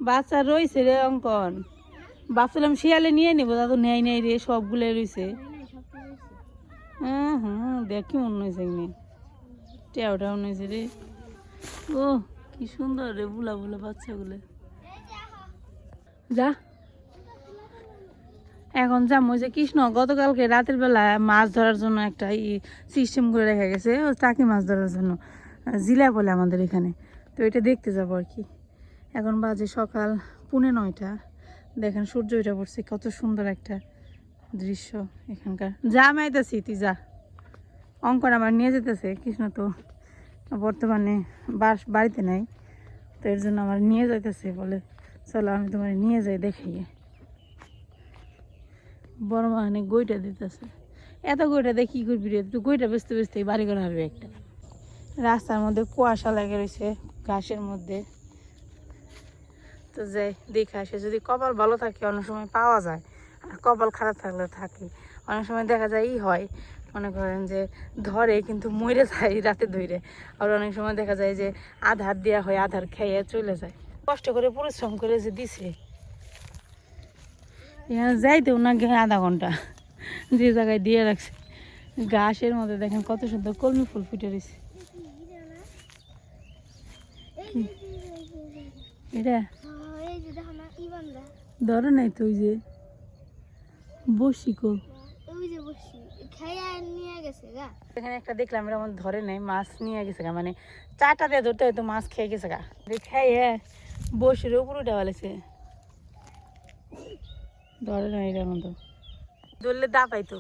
বাচ্চা রয়েছে রে অঙ্কন, ভাবছিলাম শিয়ালে নিয়ে নিবো, তা তো নেই নেই রে, সবগুলো রয়েছে। হ্যাঁ হ্যাঁ, দেখ কি মনে হয়েছে এমনি, টেওটা মনে হয়েছে রে। ও কি সুন্দর রে, বুলা বুলা বাচ্চাগুলো। যা এখন যাম ওই যে কৃষ্ণ গতকালকে রাতের বেলা মাছ ধরার জন্য একটা সিস্টেম করে রেখে গেছে, ও চাকি মাছ ধরার জন্য, জিলা বলে আমাদের এখানে। তো এটা দেখতে যাবো আর কি। এখন বাজে সকাল 9:30। দেখেন সূর্য উঠে পড়ছে, কত সুন্দর একটা দৃশ্য এখানকার। যা মাইতেছি তুই যা, অঙ্কন আমার নিয়ে যেতেছে। কৃষ্ণ তো বর্তমানে বাড়িতে নাই, তো এর জন্য আমার নিয়ে যাইতেছে, বলে চলো আমি তোমার নিয়ে যাই দেখাইয়ে। বড় মাখানে গইটা দিতেছে, এত গইটা দিয়ে কী করবি রে, তুই গইটা বেচতে বেচতে বাড়ি করে হারবি একটা। রাস্তার মধ্যে কুয়াশা লেগে রয়েছে ঘাসের মধ্যে, তো যাই দেখে আসে। যদি কপাল ভালো থাকে অনেক সময় পাওয়া যায়, আর কপাল খারাপ থাকলে থাকে। অনেক সময় দেখা যায় হয়, মনে করেন যে ধরে কিন্তু মরে যায় রাতে ধরে। আর অনেক সময় দেখা যায় যে আধার দেওয়া হয়, আধার খেয়ে চলে যায়। কষ্ট করে পরিশ্রম করে যে দিছে, এখানে যাইতেও না আধা ঘন্টা, যে জায়গায় দিয়ে রাখছে। ঘাসের মধ্যে দেখেন কত সুন্দর কলমি ফুল ফুটে রয়েছে। এটা ধরো নাই তো, ওই যে বসি কো এখানে একটা দেখলাম, এর মধ্যে ধরে নাই, মাছ নিয়ে গেছে গা, মানে চাটা দিয়ে ধরতে হয়তো মাছ খেয়ে গেছে গা, খেয়ে বসির উপর উঠে ফেলেছে। ধরে নাই এটার মতো, ধরলে দা পাইতো।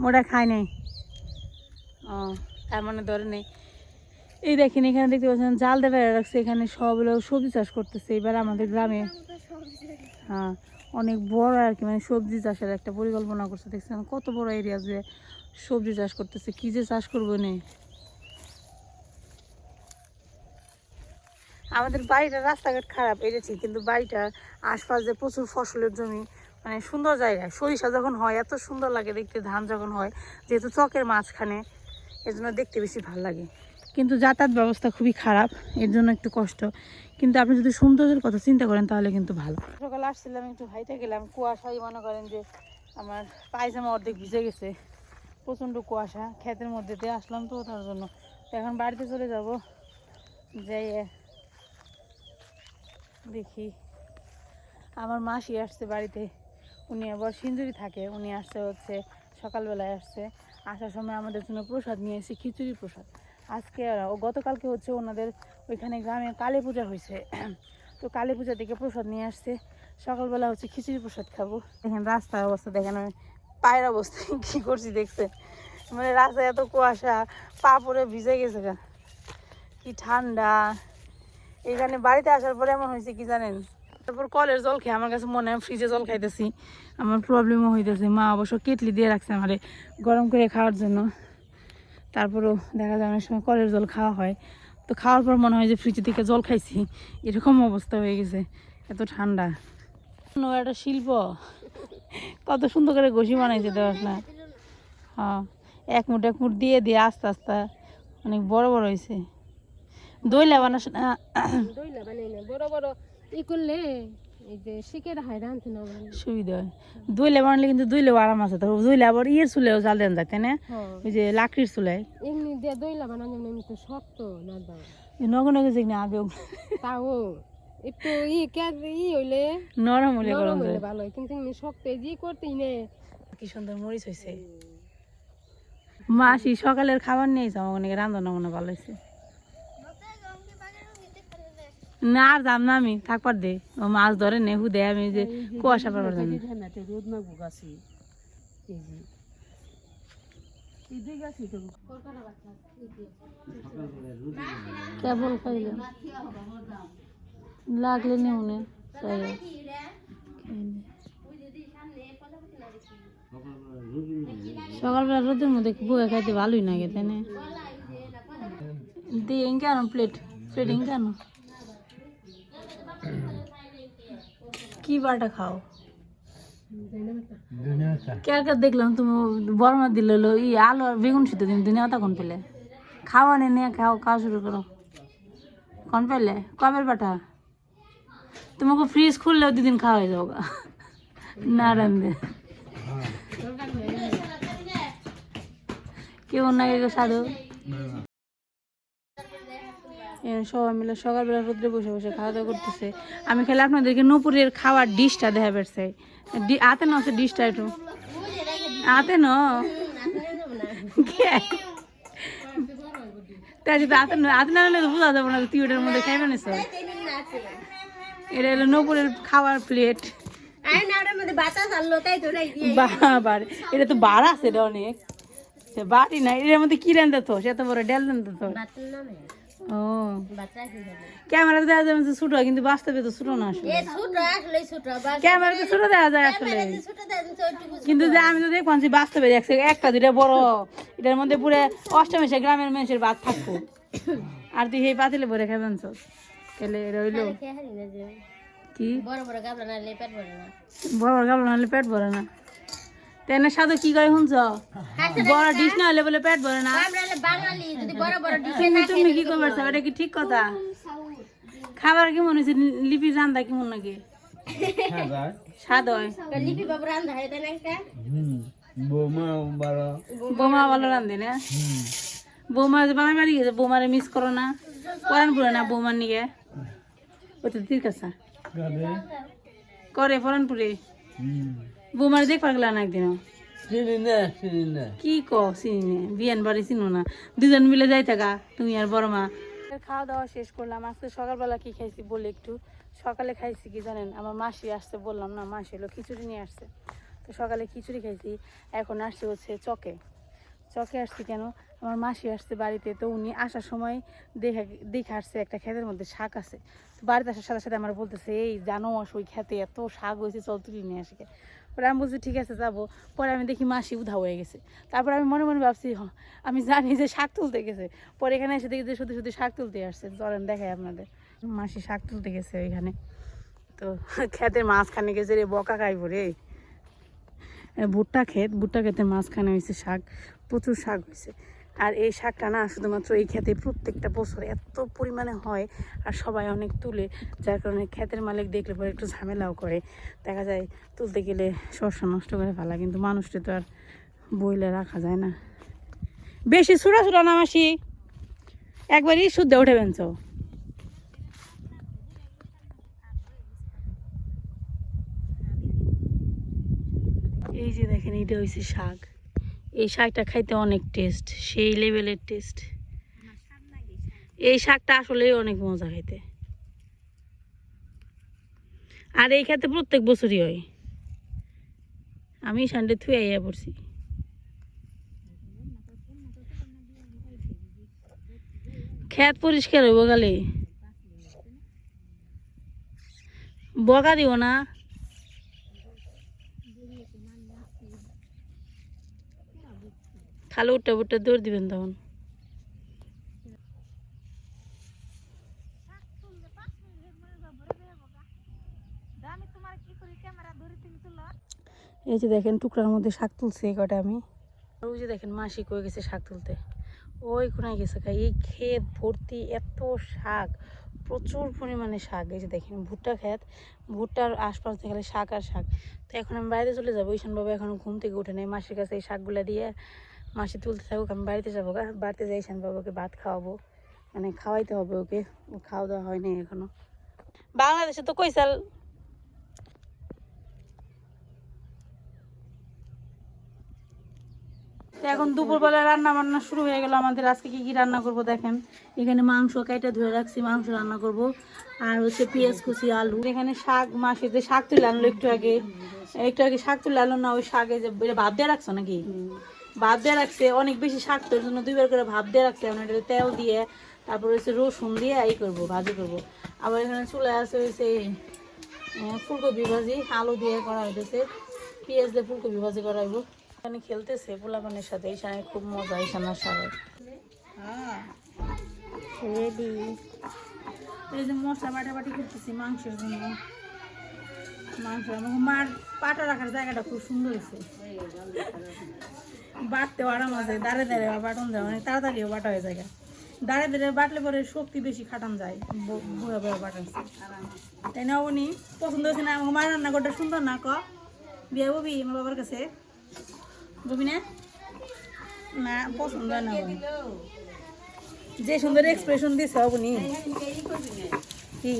ওটা খায় নাই, ও তার মানে ধরে নেই। এই দেখেন এখানে দেখতে পাচ্ছেন জাল দিয়ে বেড়ে রাখছে, এখানে সব লোক সবজি চাষ করতেছে এবার আমাদের গ্রামে। হ্যাঁ অনেক বড় আর কি, মানে সবজি চাষের একটা পরিকল্পনা করছে। দেখছেন কত বড় এরিয়া যে সবজি চাষ করতেছে, কি যে চাষ করবো নেই। আমাদের বাড়িটা রাস্তাঘাট খারাপ এড়েছি, কিন্তু বাড়িটার আশপাশ যে প্রচুর ফসলের জমি, মানে সুন্দর জায়গা। সরিষা যখন হয় এত সুন্দর লাগে দেখতে, ধান যখন হয়, যেহেতু চকের মাঝখানে, এর জন্য দেখতে বেশি ভালো লাগে। কিন্তু যাতায়াত ব্যবস্থা খুবই খারাপ, এর জন্য একটু কষ্ট। কিন্তু আপনি যদি সৌন্দর্যের কথা চিন্তা করেন তাহলে কিন্তু ভালো। সকালে আসছিলাম, একটু হাইটে গেলাম, কুয়াশায় মনে করেন যে আমার পায়জামা অর্ধেক ভিজে গেছে, প্রচণ্ড কুয়াশা। ক্ষেতের মধ্যে দিয়ে আসলাম তো তার জন্য। তো এখন বাড়িতে চলে যাব, যাই দেখি। আমার মাসি আসছে বাড়িতে, উনি আবার সিন্দুরি থাকে, উনি আসছে হচ্ছে সকালবেলায় আসছে। আসার সময় আমাদের জন্য প্রসাদ নিয়ে এসেছি, খিচুড়ি প্রসাদ। আজকে ও গতকালকে হচ্ছে ওনাদের ওইখানে গ্রামে কালী পূজা হয়েছে, তো কালী পূজা থেকে প্রসাদ নিয়ে আসছে। সকালবেলা হচ্ছে খিচুড়ি প্রসাদ খাবো। দেখেন রাস্তার অবস্থা, দেখেন আমি পায়ের অবস্থা কী করছি দেখছেন, মানে রাস্তায় এত কুয়াশা, পা পরে ভিজে গেছে গা, কি ঠান্ডা। এখানে বাড়িতে আসার পরে এমন হয়েছে কি জানেন, তারপর কলের জল খেয়ে আমার কাছে মনে হয় ফ্রিজে জল খাইতেছি, আমার প্রবলেমও হইতেছে। মা অবশ্য কেটলি দিয়ে রাখছে আমারে গরম করে খাওয়ার জন্য, তারপরেও দেখা যায় অনেক সময় কলের জল খাওয়া হয়, তো খাওয়ার পর মনে হয় যে ফ্রিজে থেকে জল খাইছি, এরকম অবস্থা হয়ে গেছে, এত ঠান্ডা। একটা শিল্প, কত সুন্দর করে ঘষি বানাইছে দেওয়ার না। হ্যাঁ এক মুঠ দিয়ে দিয়ে আস্তে আস্তে অনেক বড় বড় হয়েছে। দইলা বানাস না, দইলা বানাই না, বড় বড় ই করলে এই যে শিকের হাইরা আনতে না সুবিধা হয়। দইলা বানালে কিন্তু দইলেও আরাম আছে, তো দইলা আবার ইয়ের চুলেও জাল দেন যায়, তাই না? ওই যে লাকড়ির চুলায় এমনি দিয়ে দইলা বানানো এমনি তো শক্ত না দাও, নগর নগর যে না আগেও তাও একটু ই হইলে নরম হলে নরম হইলে ভালো হয়, কিন্তু এমনি শক্ত যে করতেই নে। কি সুন্দর মরিচ হয়েছে। মাসি সকালের খাবার নিয়েছে, আমার অনেক রান্না মনে ভালো হয়েছে। না আর যাম না আমি, থাকবার দে, ও মাছ ধরে নেহু দেয়, আমি যে কুয়াশা পাবার জানি। কেবল খাইলাম, লাগলে নেউনে সকালবেলা রোদের মধ্যে বুকে খাইতে ভালোই লাগে, তাই না? দিয়ে কেন প্লেট প্লেট কেন কি বাটা খাও? কে দেখলাম তুমি বর্মা দিল ই আলু আর বেগুন সিদ্ধ, তুমি দুনিয়া কোন পেলে? খাওয়া নিয়ে খাও, খাওয়া শুরু করো। কন পাইলে কবের পাঠা তোমাকে ফ্রিজ খুললেও 2 দিন খাওয়া হয়ে যাও না রান্ধে কেউ না সাধু। সবাই মিলে সকালবেলা রোদ্রে বসে বসে খাওয়া দাওয়া করতেছে। আমি খেলে আপনাদেরকে নূপুরের খাওয়ার ডিশটা দেখা বেড়ছে। আতে ন ডিশটা একটু আতে ন আতে না হলে বোঝা যাবো না তুই ওটার মধ্যে খাইবে না। এটা হলো নূপুরের খাওয়ার প্লেট। বাবার এটা তো বার আছে এটা অনেক বাড়ি না এর মধ্যে কি রান্ধতে তো সে তো বড় ডেল রান্ধতে তো। ও ক্যামেরাতে দেখা যাবে ছোট কিন্তু বাস্তবে তো ছোট না আসলে ক্যামেরাতে ছোট দেখা যায় আসলে কিন্তু যে আমি তো দেখলাম যে বাস্তবে দেখছি 1টা 2টা বড় এটার মধ্যে পুরো অষ্টমেশে গ্রামের মানুষের ভাত থাকবো আর তুই সেই পাতিলে ভরে খাবেন তো তাহলে রইল কি বড় বড় গাবলা নাহলে পেট ভরে না তেনে সাধু কি কয় শুনছ বড় ডিশ না হলে বলে পেট ভরে না। তুমি কি করবে এটা কি ঠিক কথা? খাবার কেমন হয়েছে লিপি রান্দা কেমন নাকি স্বাদ হয়? বৌমা ভালো রান্ধে না? বৌমা বাবার বাড়ি গেছে বৌমারে মিস করো না? করান পড়ে না বৌমার নিকে ওই তো তীর কাছা করে ফরানপুরে বৌমার দেখবার গেল না একদিনও কি চিনি বিয়ান বাড়ি চিনো না 2জন মিলে যাই থাকা তুমি আর বড় মা। খাওয়া দাওয়া শেষ করলাম। আজকে সকালবেলা কি খাইছি বলে একটু সকালে খাইছি কি জানেন আমার মাসি আসছে বললাম না মাসি হলো খিচুড়ি নিয়ে আসছে তো সকালে খিচুড়ি খাইছি। এখন আসছে হচ্ছে চকে আসছি কেন আমার মাসি আসছে বাড়িতে তো উনি আসার সময় দেখে আসছে একটা ক্ষেতের মধ্যে শাক আছে তো বাড়িতে আসার সাথে সাথে আমার বলতেছে এই জানো ওই খেতে এত শাক হয়েছে চল তুলি নিয়ে আসে। পরে আমি বলছি ঠিক আছে যাবো। পরে আমি দেখি মাসি উধাও হয়ে গেছে। তারপর আমি মনে মনে ভাবছি আমি জানি যে শাক তুলতে গেছে। পরে এখানে এসে দেখি যে শুধু শুধু শাক তুলতে আসছে। চলেন দেখাই আপনাদের মাসি শাক তুলতে গেছে ওইখানে তো ক্ষেতের মাঝখানে গেছে রে বকা খাইব রে ভুট্টা ক্ষেতের মাঝখানে হয়েছে শাক প্রচুর শাক হয়েছে। আর এই শাকটা না শুধুমাত্র এই ক্ষেতে প্রত্যেকটা বছর এত পরিমাণে হয় আর সবাই অনেক তুলে যার কারণে ক্ষেতের মালিক দেখলে পরে একটু ঝামেলাও করে দেখা যায় তুলতে গেলে শস্য নষ্ট করে ফেলা কিন্তু মানুষটা তো আর বইলে রাখা যায় না। বেশি ছোড়া না মাসি একবারই শুদ্ধ উঠে বেঞ্চ এই যে দেখেন এটা হয়েছে শাক। এই শাকটা খাইতে অনেক টেস্ট সেই লেভেলের টেস্ট। এই শাকটা আসলে অনেক মজা খাইতে আর এই খেতে প্রত্যেক বছরই হয়। আমি সানডে থুয়ে আইয়া পড়ছি। ক্ষেত পরিষ্কার হইব গালে বকা দিব না খালে উঠটা বুটটা দৌড় দিবেন তখন। এই যে দেখেন টুকরার মধ্যে শাক তুলছে এই কটা আমি। ওই যে দেখেন মাসি কই গেছে শাক তুলতে ওই কোনায় গেছে এই ক্ষেত ভর্তি এত শাক প্রচুর পরিমাণে শাক। এই যে দেখেন ভুট্টা ক্ষেত ভুট্টার আশপাশ দেখলে শাক আর শাক। তো এখন আমি বাড়িতে চলে যাবো ঈশান বাবা এখনো ঘুম থেকে উঠে নেই মাসির কাছে এই শাকগুলো দিয়ে মাসি তুলতে থাকুক আমি বাড়িতে যাবো বাড়িতে যাই ঈশান বাবাকে ভাত খাওয়াবো মানে খাওয়াইতে হবে ওকে খাওয়া দাওয়া হয়নি এখনো। বাংলাদেশে তো কইসাল এখন দুপুরবেলা রান্না বান্না শুরু হয়ে গেল আমাদের। আজকে কি কি রান্না করব দেখেন এখানে মাংস কেটে ধুয়ে রাখছি মাংস রান্না করব আর হচ্ছে পেঁয়াজ কুচি আলু। এখানে শাক মাসে যে শাক তুলে আনলো একটু আগে শাক তুলে আনলো না ওই শাকে যে ভাত দিয়ে রাখছো নাকি ভাত দিয়ে রাখছে অনেক বেশি শাক তোর জন্য 2বার করে ভাত দিয়ে রাখছে এখন এটা তেল দিয়ে তারপর হচ্ছে রসুন দিয়ে এই করবো ভাজি করব। আবার এখানে চুলে আছে হয়েছে ফুলকপি ভাজি আলু দিয়ে করা হইতেছে পেঁয়াজ দিয়ে ফুলকপি ভাজি করা হইব। এখানে খেলতেছে পোলাপানের সাথে ঈশানে খুব মজা ঈশানার সাথে রেডি। এই যে মশলা বাটাবাটি করতেছি মাংসের জন্য মাংস মার পাটা রাখার জায়গাটা খুব সুন্দর হয়েছে বাটতেও আরাম আছে, দাঁড়ে দাঁড়ে বাটন যায়, অনেক তাড়াতাড়িও বাটা হয়ে যায়। দাঁড়ে দাঁড়ে বাটলে পরে শক্তি বেশি খাটান যায়, বুড়া বুড়া বাটান তাই না? উনি পছন্দ হয়েছে না? আমাকে মায়ের রান্নাঘরটা সুন্দর না ক বিয়ে ববি আমার বাবার কাছে ববি না? না পছন্দ হয় না আমার। যে সুন্দর এক্সপ্রেশন দিছে উনি কি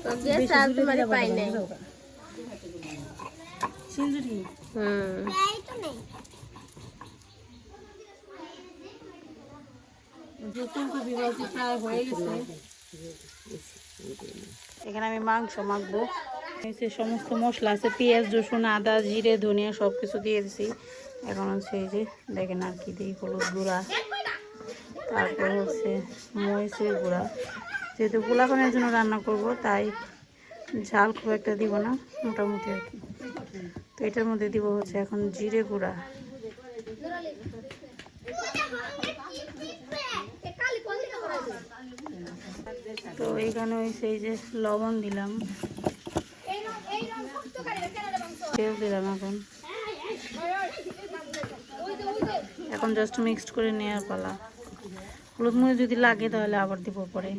তো গেছে আর তোমারে পাই নাই। সিঞ্জুরি ফুলকপি ভাজি প্রায় হয়ে গেছে। এখানে আমি মাংস মাখবো। সমস্ত মশলা আছে, পেঁয়াজ রসুন আদা জিরে ধনিয়া সব কিছু দিয়ে দিছি। এখন হচ্ছে এই যে দেখেন আর কি দিই, হলুদ গুঁড়া, তারপর হচ্ছে মরিচের গুঁড়া। যেহেতু পোলাপানের জন্য রান্না করব তাই ঝাল খুব একটা দিব না, মোটামুটি আর কি। তো এটার মধ্যে দিব হচ্ছে এখন জিরে গুঁড়া, তো এইখানে হয়েছে এই যে লবণ দিলাম, তেল দিলাম। এখন জাস্ট মিক্সড করে নেওয়ার পালা। হলুদ মরিচ যদি লাগে তাহলে আবার দিব পরে।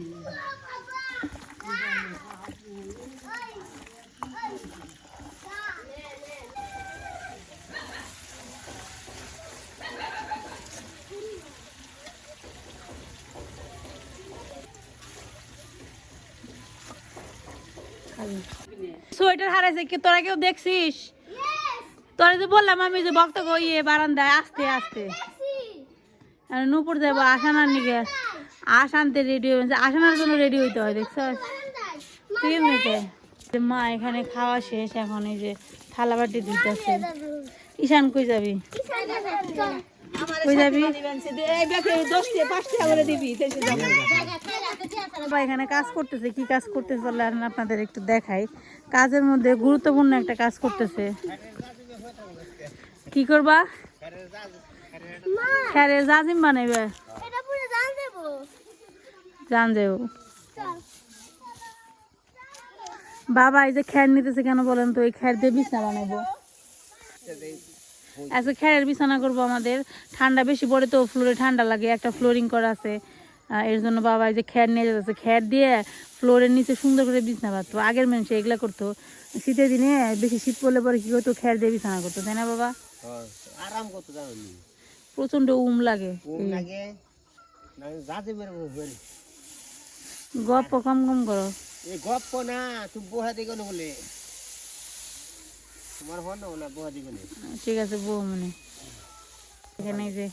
সোয়েটার হারাইছে কি তোরা কেউ দেখছিস? তোরা যে বললাম আমি যে বক্ত ইয়ে বারান্দায় আস্তে আস্তে নুপুর দেবো আসানার নিকে, আসানতে রেডি হয়েছে, আসানার জন্য রেডি হইতে হয় দেখছ তুই এমনিতে। মা এখানে খাওয়া শেষ, এখন এই যে থালা বাটি ধুইতেছে। ঈশান কই যাবি? কই যাবি? এখানে কাজ করতেছে, কি কাজ করতেছে বলে আপনাদের একটু দেখাই। কাজের মধ্যে গুরুত্বপূর্ণ একটা কাজ করতেছে। কি করবা? খেরের জাজিম বানাইবে। জান দেব বাবা, এই যে খের নিতেছে কেন বলেন তো? এই খের দিয়ে বিছানা বানাবো। আজকে খেরের বিছানা করবো। আমাদের ঠান্ডা বেশি পড়ে তো, ফ্লোরে ঠান্ডা লাগে, একটা ফ্লোরিং করা আছে, এর জন্য বাবা এই যে খের নিয়ে যেতেছে। খের দিয়ে ফ্লোরের নিচে সুন্দর করে বিছানা বাঁধতো। আগের মানুষ এগুলা করতো, শীতের দিনে বেশি শীত পড়লে পরে কি করতো, খের দিয়ে বিছানা করতো, তাই না বাবা? আরাম করতে জানি, প্রচন্ড লাগে। গপ্প কম কম করো। এই গপ্প না, তুমি বহা দিকে বলে তোমার হন না বহা দিকে। ঠিক আছে বউ মানে এখানে যে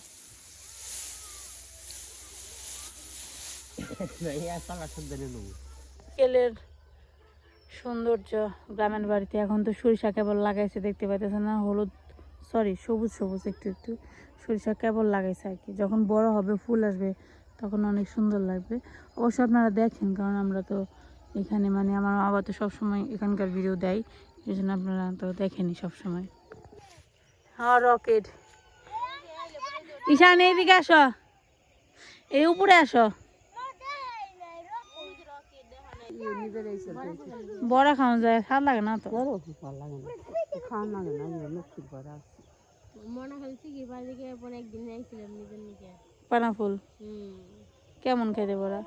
বিকেলের সৌন্দর্য গ্রামের বাড়িতে। এখন তো সরিষা কেবল লাগাইছে, দেখতে পাইতেছে না? হলুদ সবুজ সবুজ একটু একটু সরিষা কেবল লাগাইছে আর কি। যখন বড় হবে ফুল আসবে তখন অনেক সুন্দর লাগবে। অবশ্য আপনারা দেখেন, কারণ আমরা তো এখানে মানে আমার বাবা তো সবসময় এখানকার ভিডিও দেয়, এই জন্য আপনারা তো দেখেনি সবসময়। হ্যাঁ রকেট। ঈশান এইদিকে আসো, এই উপরে আসো। বড়া খাওয়া যায়, খাওয়া লাগে না তো? পানা ফুল কেমন খেতে বড়া?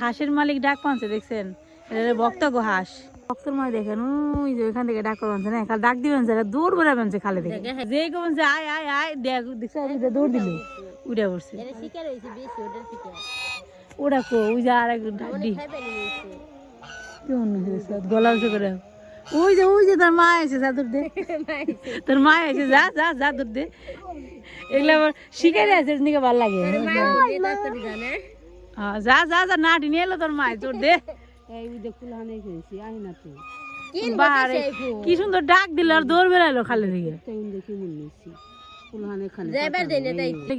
হাঁসের মালিক ডাক পাচ্ছে দেখছেন, ভক্ত গো হাঁস ভক্তর মায় দেখেন ওই যে ওইখান থেকে ডাক পাচ্ছে না, ডাক দিবেন দৌড় বেড়াবেন খালে দেখে, যে কেমন আয় আয় আয় দেখ দেখছে দৌড় দিল উড়ে পড়ছে। ওরা কো ওই যে আর এক ডাডি কেমন গলা উঁচু করে, ওই যে তোর মা আছে যা দূর দে, তোর মা আছে যা যা যা দূর দে। এগুলো আবার শিখাই আছে নিকে ভালো লাগে। যা যা যা নাটি নিয়ে এলো তোর মা, তোর দে। কি সুন্দর ডাক দিল আর দৌড় বেড়াইলো খালে দিকে,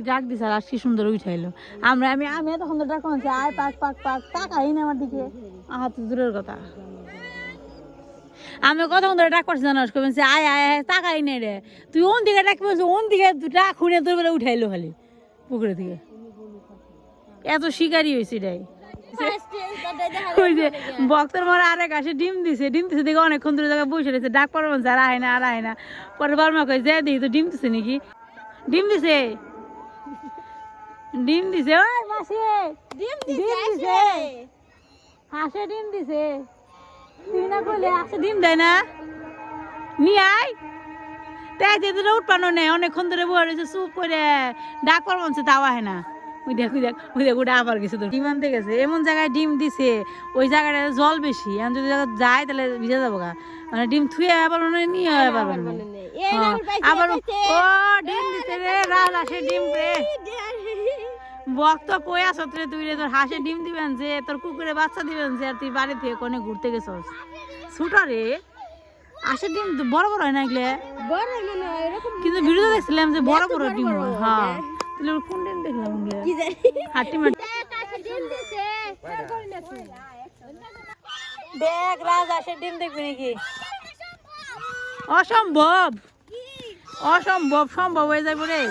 ডাক দিছে আর কি সুন্দর উঠাইলো। আমি তখন তো ডাক আয় পাক পাক পাক তাকাই না আমার দিকে, আহা তো দূরের কথা। আমি কতক্ষণ ধরে ডাক পাচ্ছি জানাস, আয় আয় আয় তাকাই নে রে, তুই ওন দিকে ডাক পাচ্ছ, ওন দিকে ডাক খুঁড়ে তোর বেলা উঠাইলো খালি পুকুরে থেকে। এত শিকারি হয়েছে এটাই। ওই যে বক্সের মারা আরেক আসে ডিম দিছে দেখে অনেকক্ষণ দূরে জায়গায় বসে রয়েছে, ডাক পারবো আর আয় না পরে বারমা কই যে দেখি তো ডিম দিছে নাকি, ডিম দিছে ওই মাসি ডিম দিছে হাঁসে ডিম দিছে, তুই না বলে হাঁসে ডিম দেয় না, নিয়ে আয়। তাই যে তোরা উঠপানো নেই, অনেকক্ষণ ধরে বসে রয়েছে চুপ করে, ডাক পারবো তাও আয় না। ওই দেখ ওটা আবার গেছে, তো ডিম আনতে গেছে, এমন জায়গায় ডিম দিছে ওই জায়গাটা জল বেশি, এখন যদি যায় তাহলে ভিজে যাবো গা, মানে ডিম থুয়ে আবার নিয়ে পারবেন না। আবার ও ডিম দিছে রে, রাজ আসে ডিম রে, বক্ত কই আস রে তুই রে, তোর হাঁসে ডিম দিবেন যে, তোর কুকুরে বাচ্চা দিবেন যে, আর তুই বাড়ি থেকে কোনে ঘুরতে গেছস ছুটা রে। হাঁসের ডিম তো বড় বড় হয় না এগুলো, কিন্তু ভিডিও দেখছিলাম যে বড় বড় ডিম হয়। হ্যাঁ কোন ডিম দেখলাম হাঁটি মাটি দেখ, রাজ হাঁসের ডিম দেখবি নাকি? অসম্ভব সম্ভব হয়ে যাবো রে,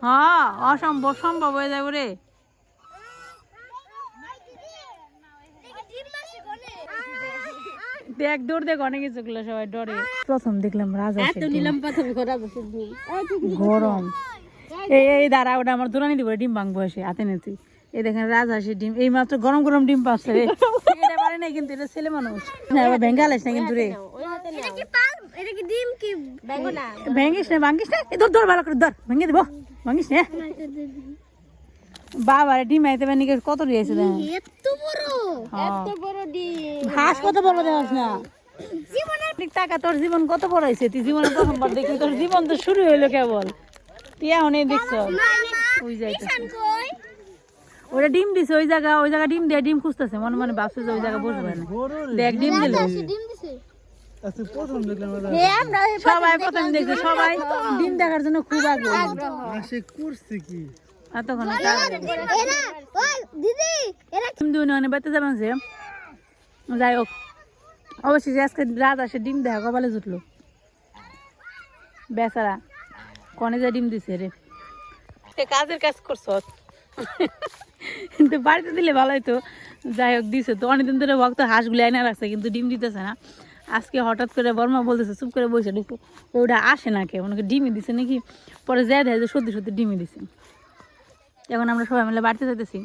হ্যাঁ অসম্ভব সম্ভব হয়ে যাবো রে। দেখ দৌড় দেখ অনেক কিছু গুলো সবাই ডরে। প্রথম দেখলাম রাজহাঁসের ডিম, গরম এই দাঁড়া, ওটা আমার দোলানি দিব, ডিম ভাঙবো এসে হাতে নেছি। এই দেখেন রাজহাঁসের ডিম, এই মাত্র গরম গরম ডিম পাচ্ছে রে, এটা পারে না কিন্তু, এটা ছেলে মানুষ না, আবার ভেঙ্গালিস না কিন্তু রে, ভাঙ্গিস না ধর ভালো করে ধর, ভেঙে দিব, ভাঙ্গিস না বাবা। ডিম আইতে পারি কত দিয়েছে হাঁস, কত বড় দেখাস না টাকা, তোর জীবন কত বড় হয়েছে, তুই জীবনে প্রথমবার দেখলি, তোর জীবন তো শুরু হইলো কেবল, তুই এখন এই দেখছ। ওই যাইতে ওটা ডিম দিছে, ওই জায়গা ডিম দিয়ে ডিম খুঁজতেছে, মনে ভাবছে যে ওই জায়গা বসবে না, দেখ ডিম দিল। সবাই প্রথম দেখছে, সবাই ডিম দেখার জন্য খুব আগ্রহ। বাড়িতে যাবেন যে, যাই হোক অবশ্যই আজকে রাত আসে ডিম দেখা কপালে জুটলো, বেচারা কনে যা ডিম দিছে রে, কাজের কাজ করছ কিন্তু বাড়িতে দিলে ভালো হইতো। যাই হোক দিছে তো, অনেকদিন ধরে ভক্ত হাঁসগুলো এনে রাখছে কিন্তু ডিম দিতেছে না। আজকে হঠাৎ করে বর্মা বলতেছে চুপ করে বসে ঢুকতো, ওটা আসে না কেউ, ওনাকে ডিমই দিছে নাকি, পরে যাই দেয় যে সত্যি ডিমই দিছে। এখন আমরা সবাই মিলে বাড়িতে যেতেছি।